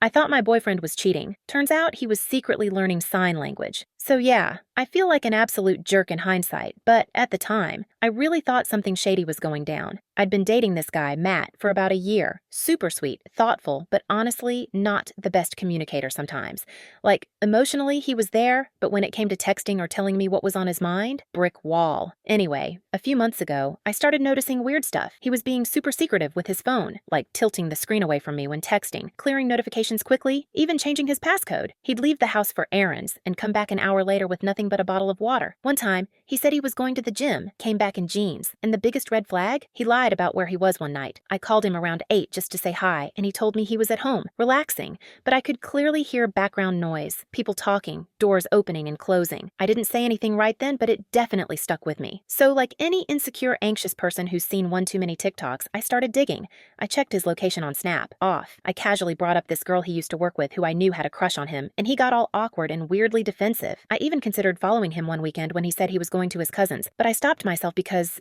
I thought my boyfriend was cheating. Turns out he was secretly learning sign language. So yeah, I feel like an absolute jerk in hindsight, but at the time, I really thought something shady was going down. I'd been dating this guy, Matt, for about a year. Super sweet, thoughtful, but honestly, not the best communicator sometimes. Like, emotionally, he was there, but when it came to texting or telling me what was on his mind, brick wall. Anyway, a few months ago, I started noticing weird stuff. He was being super secretive with his phone, like tilting the screen away from me when texting, clearing notifications quickly, even changing his passcode. He'd leave the house for errands and come back an hour later with nothing but a bottle of water. One time, he said he was going to the gym, came back in jeans, and the biggest red flag? He lied about where he was one night. I called him around 8 just to say hi, and he told me he was at home, relaxing, but I could clearly hear background noise, people talking, doors opening and closing. I didn't say anything right then, but it definitely stuck with me. So like any insecure, anxious person who's seen one too many TikToks, I started digging. I checked his location on Snap, off. I casually brought up this girl he used to work with who I knew had a crush on him, and he got all awkward and weirdly defensive. I even considered following him one weekend when he said he was going to his cousin's, but I stopped myself because,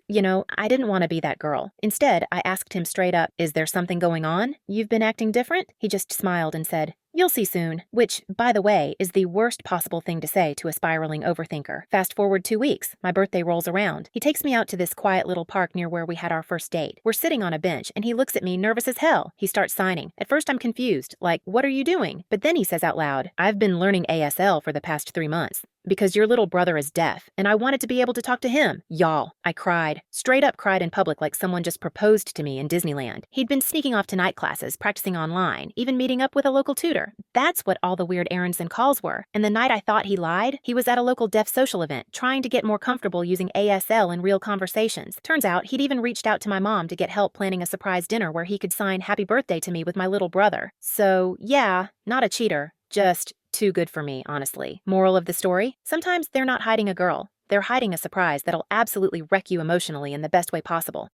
I didn't want to be that girl. Instead, I asked him straight up, "Is there something going on? You've been acting different?" He just smiled and said, "You'll see soon," which, by the way, is the worst possible thing to say to a spiraling overthinker. Fast forward 2 weeks, my birthday rolls around. He takes me out to this quiet little park near where we had our first date. We're sitting on a bench, and he looks at me nervous as hell. He starts signing. At first, I'm confused, like, what are you doing? But then he says out loud, "I've been learning ASL for the past 3 months. Because your little brother is deaf, and I wanted to be able to talk to him." Y'all, I cried. Straight up cried in public like someone just proposed to me in Disneyland. He'd been sneaking off to night classes, practicing online, even meeting up with a local tutor. That's what all the weird errands and calls were. And the night I thought he lied, he was at a local deaf social event, trying to get more comfortable using ASL in real conversations. Turns out he'd even reached out to my mom to get help planning a surprise dinner where he could sign happy birthday to me with my little brother. So yeah, not a cheater, just too good for me, honestly. Moral of the story? Sometimes they're not hiding a girl. They're hiding a surprise that'll absolutely wreck you emotionally in the best way possible.